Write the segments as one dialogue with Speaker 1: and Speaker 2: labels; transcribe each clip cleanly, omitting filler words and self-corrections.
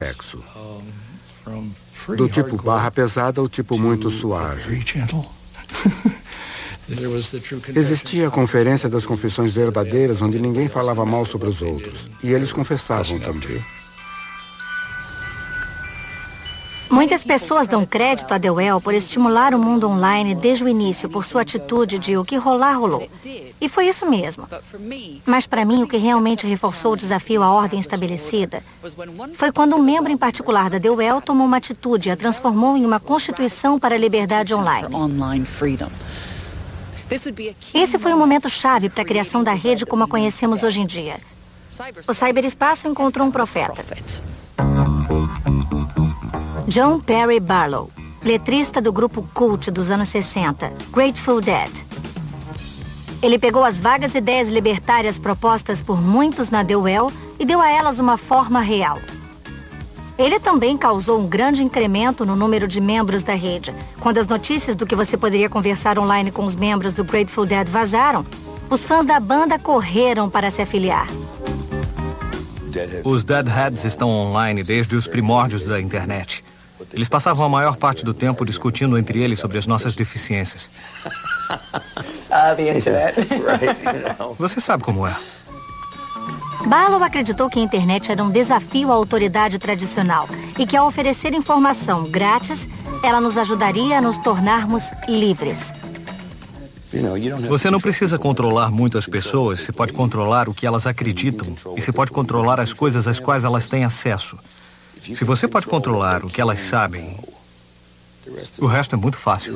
Speaker 1: sexo. Do tipo barra pesada ao tipo muito suave. Existia a Conferência das Confissões Verdadeiras, onde ninguém falava mal sobre os outros. E eles confessavam também.
Speaker 2: Muitas pessoas dão crédito a Deuel por estimular o mundo online desde o início, por sua atitude de o que rolar, rolou. E foi isso mesmo. Mas para mim, o que realmente reforçou o desafio à ordem estabelecida foi quando um membro em particular da Deuel tomou uma atitude e a transformou em uma constituição para a liberdade online. Esse foi um momento chave para a criação da rede como a conhecemos hoje em dia. O ciberespaço encontrou um profeta. John Perry Barlow, letrista do grupo cult dos anos 60, Grateful Dead. Ele pegou as vagas ideias libertárias propostas por muitos na Deuel e deu a elas uma forma real. Ele também causou um grande incremento no número de membros da rede. Quando as notícias do que você poderia conversar online com os membros do Grateful Dead vazaram, os fãs da banda correram para se afiliar.
Speaker 3: Os Deadheads estão online desde os primórdios da internet. Eles passavam a maior parte do tempo discutindo entre eles sobre as nossas deficiências. Você sabe como é.
Speaker 2: Barlow acreditou que a internet era um desafio à autoridade tradicional e que, ao oferecer informação grátis, ela nos ajudaria a nos tornarmos livres.
Speaker 3: Você não precisa controlar muito as pessoas, você pode controlar o que elas acreditam e você pode controlar as coisas às quais elas têm acesso. Se você pode controlar o que elas sabem, o resto é muito fácil.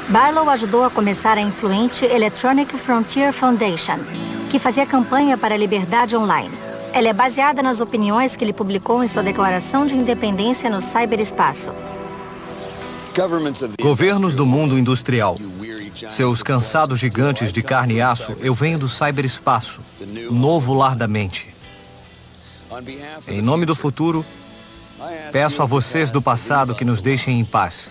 Speaker 2: Barlow ajudou a começar a influente Electronic Frontier Foundation, que fazia campanha para a liberdade online. Ela é baseada nas opiniões que ele publicou em sua declaração de independência no ciberespaço.
Speaker 3: Governos do mundo industrial, seus cansados gigantes de carne e aço, eu venho do ciberespaço, o novo lar da mente. Em nome do futuro, peço a vocês do passado que nos deixem em paz.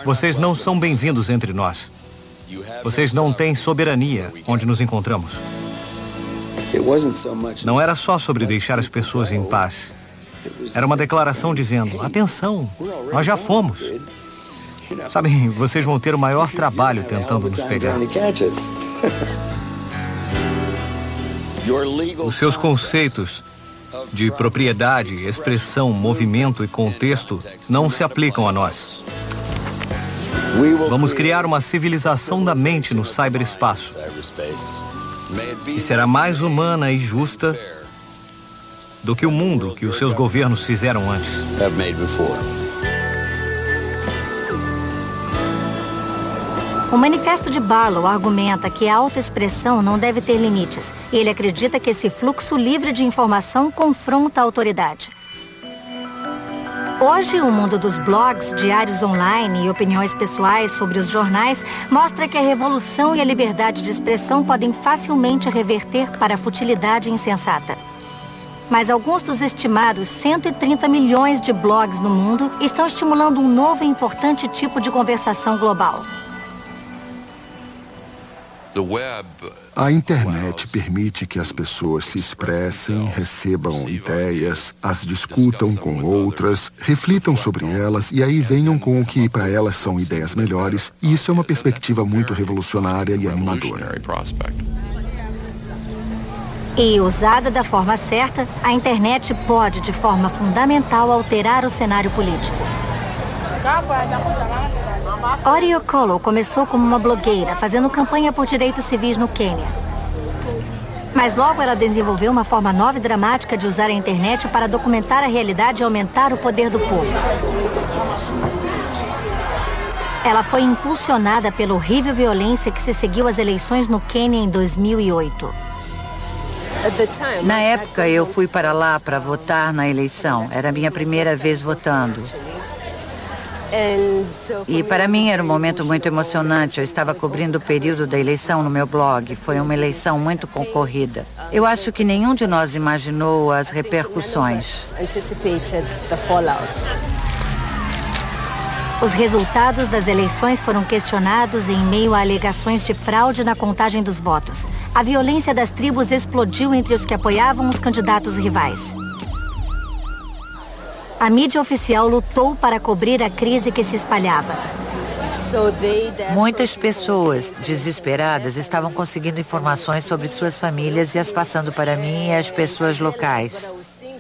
Speaker 3: Vocês não são bem-vindos entre nós. Vocês não têm soberania onde nos encontramos. Não era só sobre deixar as pessoas em paz. Era uma declaração dizendo, atenção, nós já fomos. Sabem, vocês vão ter o maior trabalho tentando nos pegar. Os seus conceitos de propriedade, expressão, movimento e contexto não se aplicam a nós. Vamos criar uma civilização da mente no ciberespaço. E será mais humana e justa do que o mundo que os seus governos fizeram antes.
Speaker 2: O manifesto de Barlow argumenta que a autoexpressão não deve ter limites. E ele acredita que esse fluxo livre de informação confronta a autoridade. Hoje, o mundo dos blogs, diários online e opiniões pessoais sobre os jornais mostra que a revolução e a liberdade de expressão podem facilmente reverter para a futilidade insensata. Mas alguns dos estimados 130 milhões de blogs no mundo estão estimulando um novo e importante tipo de conversação global.
Speaker 4: A internet permite que as pessoas se expressem, recebam ideias, as discutam com outras, reflitam sobre elas e aí venham com o que para elas são ideias melhores. E isso é uma perspectiva muito revolucionária e animadora.
Speaker 2: E, usada da forma certa, a internet pode, de forma fundamental, alterar o cenário político. Ori Okolo começou como uma blogueira, fazendo campanha por direitos civis no Quênia. Mas logo ela desenvolveu uma forma nova e dramática de usar a internet para documentar a realidade e aumentar o poder do povo. Ela foi impulsionada pela horrível violência que se seguiu às eleições no Quênia em 2008.
Speaker 5: Na época, eu fui para lá para votar na eleição. Era a minha primeira vez votando. E para mim era um momento muito emocionante. Eu estava cobrindo o período da eleição no meu blog. Foi uma eleição muito concorrida. Eu acho que nenhum de nós imaginou as repercussões.
Speaker 2: Os resultados das eleições foram questionados em meio a alegações de fraude na contagem dos votos. a violência das tribos explodiu entre os que apoiavam os candidatos rivais. A mídia oficial lutou para cobrir a crise que se espalhava.
Speaker 5: Muitas pessoas desesperadas estavam conseguindo informações sobre suas famílias e as passando para mim e as pessoas locais.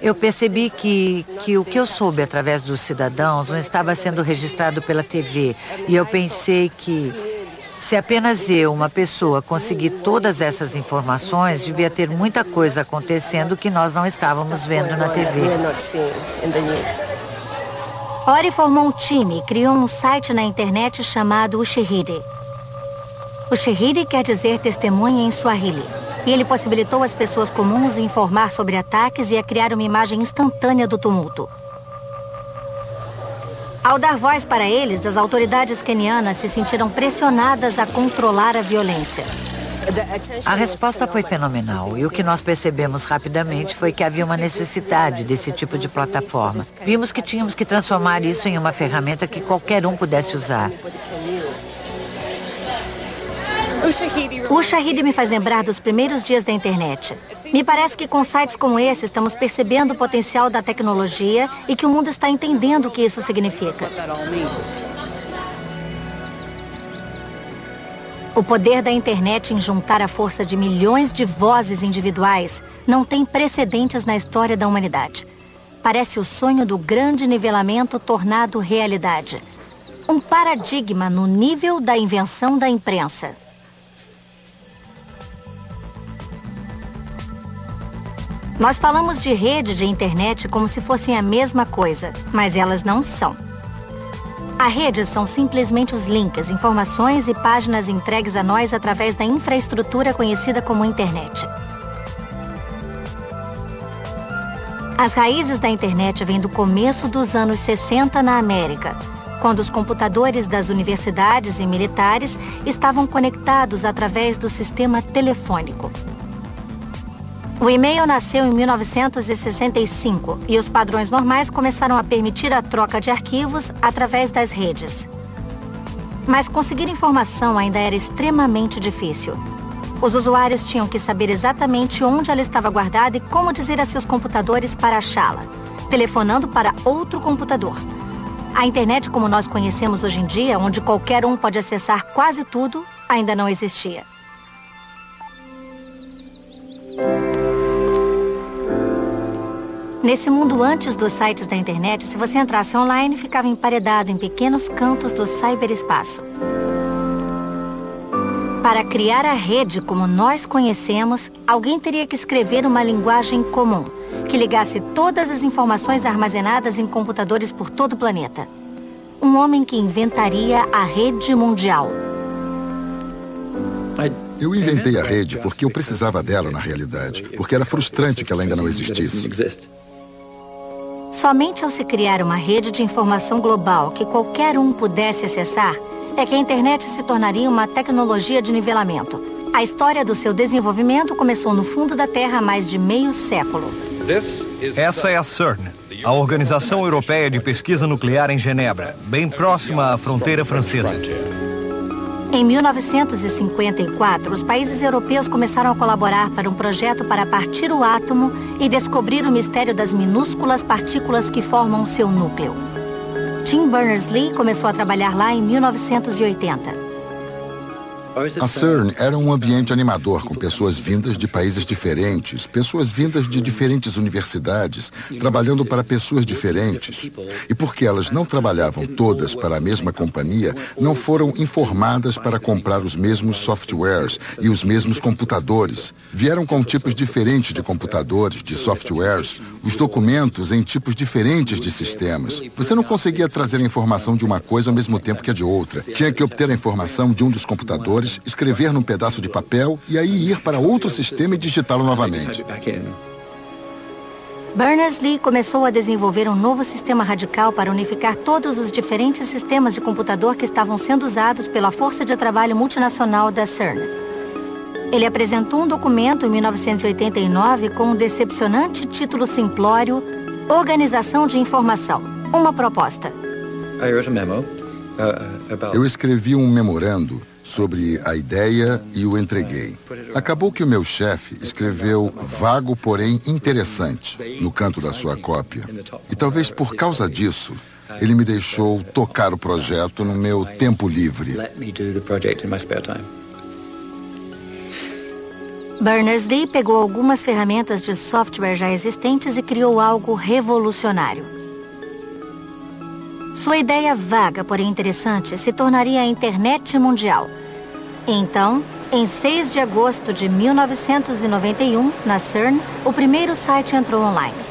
Speaker 5: Eu percebi que o que eu soube através dos cidadãos não estava sendo registrado pela TV. E eu pensei que, se apenas eu, uma pessoa, conseguir todas essas informações, devia ter muita coisa acontecendo que nós não estávamos vendo na TV.
Speaker 2: Ori formou um time e criou um site na internet chamado Ushahidi. Ushahidi quer dizer testemunha em Swahili. E ele possibilitou às pessoas comuns a informar sobre ataques e a criar uma imagem instantânea do tumulto. Ao dar voz para eles, as autoridades quenianas se sentiram pressionadas a controlar a violência.
Speaker 5: A resposta foi fenomenal e o que nós percebemos rapidamente foi que havia uma necessidade desse tipo de plataforma. Vimos que tínhamos que transformar isso em uma ferramenta que qualquer um pudesse usar.
Speaker 2: O Ushahidi me faz lembrar dos primeiros dias da internet. Me parece que com sites como esse estamos percebendo o potencial da tecnologia e que o mundo está entendendo o que isso significa. O poder da internet em juntar a força de milhões de vozes individuais não tem precedentes na história da humanidade. Parece o sonho do grande nivelamento tornado realidade. Um paradigma no nível da invenção da imprensa. Nós falamos de rede de internet como se fossem a mesma coisa, mas elas não são. A rede são simplesmente os links, informações e páginas entregues a nós através da infraestrutura conhecida como internet. As raízes da internet vêm do começo dos anos 60 na América, quando os computadores das universidades e militares estavam conectados através do sistema telefônico. O e-mail nasceu em 1965 e os padrões normais começaram a permitir a troca de arquivos através das redes. Mas conseguir informação ainda era extremamente difícil. Os usuários tinham que saber exatamente onde ela estava guardada e como dizer a seus computadores para achá-la, telefonando para outro computador. A internet como nós conhecemos hoje em dia, onde qualquer um pode acessar quase tudo, ainda não existia. Nesse mundo antes dos sites da internet, se você entrasse online, ficava emparedado em pequenos cantos do ciberespaço. Para criar a rede como nós conhecemos, alguém teria que escrever uma linguagem comum, que ligasse todas as informações armazenadas em computadores por todo o planeta. Um homem que inventaria a rede mundial.
Speaker 4: Eu inventei a rede porque eu precisava dela na realidade, porque era frustrante que ela ainda não existisse.
Speaker 2: Somente ao se criar uma rede de informação global que qualquer um pudesse acessar, é que a internet se tornaria uma tecnologia de nivelamento. A história do seu desenvolvimento começou no fundo da Terra há mais de meio século.
Speaker 3: Essa é a CERN, a Organização Europeia de Pesquisa Nuclear em Genebra, bem próxima à fronteira francesa.
Speaker 2: Em 1954, os países europeus começaram a colaborar para um projeto para partir o átomo e descobrir o mistério das minúsculas partículas que formam seu núcleo. Tim Berners-Lee começou a trabalhar lá em 1980.
Speaker 4: A CERN era um ambiente animador com pessoas vindas de países diferentes, pessoas vindas de diferentes universidades, trabalhando para pessoas diferentes. E porque elas não trabalhavam todas para a mesma companhia, não foram informadas para comprar os mesmos softwares e os mesmos computadores. Vieram com tipos diferentes de computadores, de softwares, os documentos em tipos diferentes de sistemas. Você não conseguia trazer a informação de uma coisa ao mesmo tempo que a de outra. Tinha que obter a informação de um dos computadores, escrever num pedaço de papel e aí ir para outro sistema e digitá-lo novamente.
Speaker 2: Berners-Lee começou a desenvolver um novo sistema radical para unificar todos os diferentes sistemas de computador que estavam sendo usados pela força de trabalho multinacional da CERN. Ele apresentou um documento em 1989 com um decepcionante título simplório, Organização de Informação, uma proposta.
Speaker 4: Eu escrevi um memorando sobre a ideia e o entreguei. Acabou que o meu chefe escreveu vago, porém interessante, no canto da sua cópia. E talvez por causa disso, ele me deixou tocar o projeto no meu tempo livre.
Speaker 2: Berners-Lee pegou algumas ferramentas de software já existentes e criou algo revolucionário. Sua ideia vaga, porém interessante, se tornaria a internet mundial. Então, em 6 de agosto de 1991, na CERN, o primeiro site entrou online.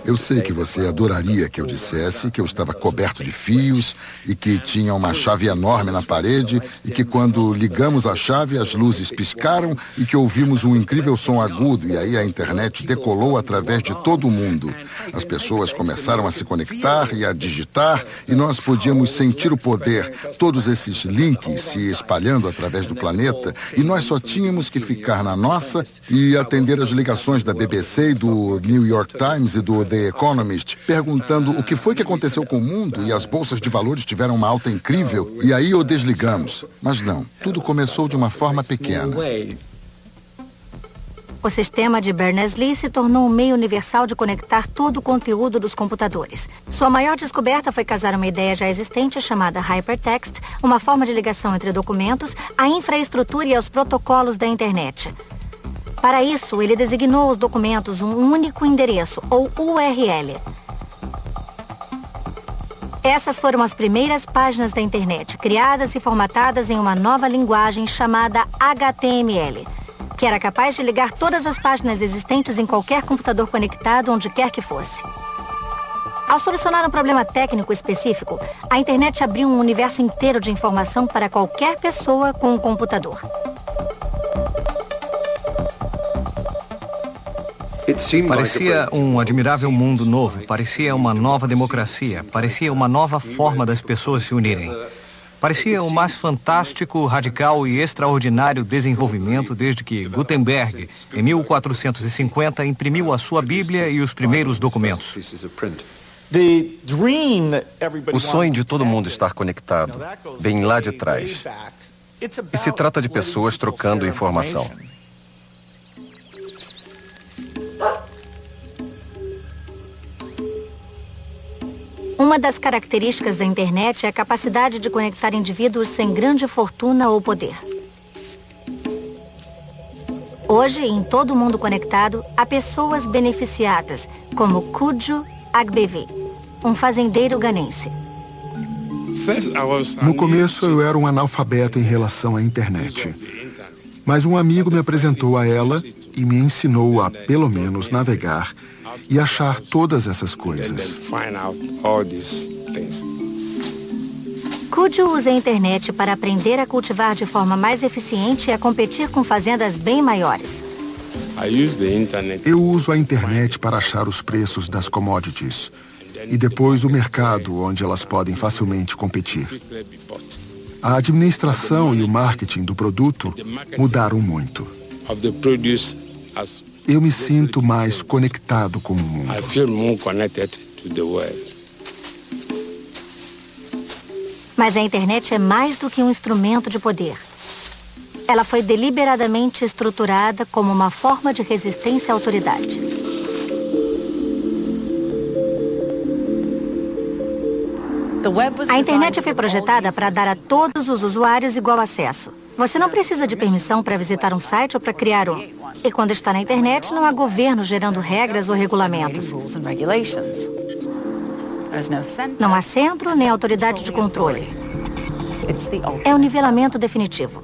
Speaker 4: Eu sei que você adoraria que eu dissesse que eu estava coberto de fios e que tinha uma chave enorme na parede e que quando ligamos a chave as luzes piscaram e que ouvimos um incrível som agudo e aí a internet decolou através de todo o mundo. As pessoas começaram a se conectar e a digitar e nós podíamos sentir o poder, todos esses links se espalhando através do planeta e nós só tínhamos que ficar na nossa e atender as ligações da BBC e do New York Times e do The Economist, perguntando o que foi que aconteceu com o mundo e as bolsas de valores tiveram uma alta incrível e aí o desligamos. Mas não, tudo começou de uma forma pequena.
Speaker 2: O sistema de Berners-Lee se tornou um meio universal de conectar todo o conteúdo dos computadores. Sua maior descoberta foi casar uma ideia já existente chamada Hypertext, uma forma de ligação entre documentos, à infraestrutura e aos protocolos da internet. Para isso, ele designou aos documentos um único endereço, ou URL. Essas foram as primeiras páginas da internet, criadas e formatadas em uma nova linguagem chamada HTML, que era capaz de ligar todas as páginas existentes em qualquer computador conectado, onde quer que fosse. Ao solucionar um problema técnico específico, a internet abriu um universo inteiro de informação para qualquer pessoa com um computador.
Speaker 3: Parecia um admirável mundo novo, parecia uma nova democracia, parecia uma nova forma das pessoas se unirem. Parecia o mais fantástico, radical e extraordinário desenvolvimento desde que Gutenberg, em 1450, imprimiu a sua Bíblia e os primeiros documentos.
Speaker 6: O sonho de todo mundo estar conectado, bem lá de trás. E se trata de pessoas trocando informação.
Speaker 2: Uma das características da internet é a capacidade de conectar indivíduos sem grande fortuna ou poder. Hoje, em todo o mundo conectado, há pessoas beneficiadas, como Kujo Agbevi, um fazendeiro ganense.
Speaker 4: No começo, eu era um analfabeto em relação à internet. Mas um amigo me apresentou a ela e me ensinou a, pelo menos, navegar e achar todas essas coisas.
Speaker 2: Kujo usa a internet para aprender a cultivar de forma mais eficiente e a competir com fazendas bem maiores.
Speaker 4: Eu uso a internet para achar os preços das commodities e depois o mercado onde elas podem facilmente competir. A administração e o marketing do produto mudaram muito. Eu me sinto mais conectado com o mundo.
Speaker 2: Mas a internet é mais do que um instrumento de poder. Ela foi deliberadamente estruturada como uma forma de resistência à autoridade. A internet foi projetada para dar a todos os usuários igual acesso. Você não precisa de permissão para visitar um site ou para criar um. E quando está na internet, não há governo gerando regras ou regulamentos. Não há centro nem autoridade de controle. É o nivelamento definitivo.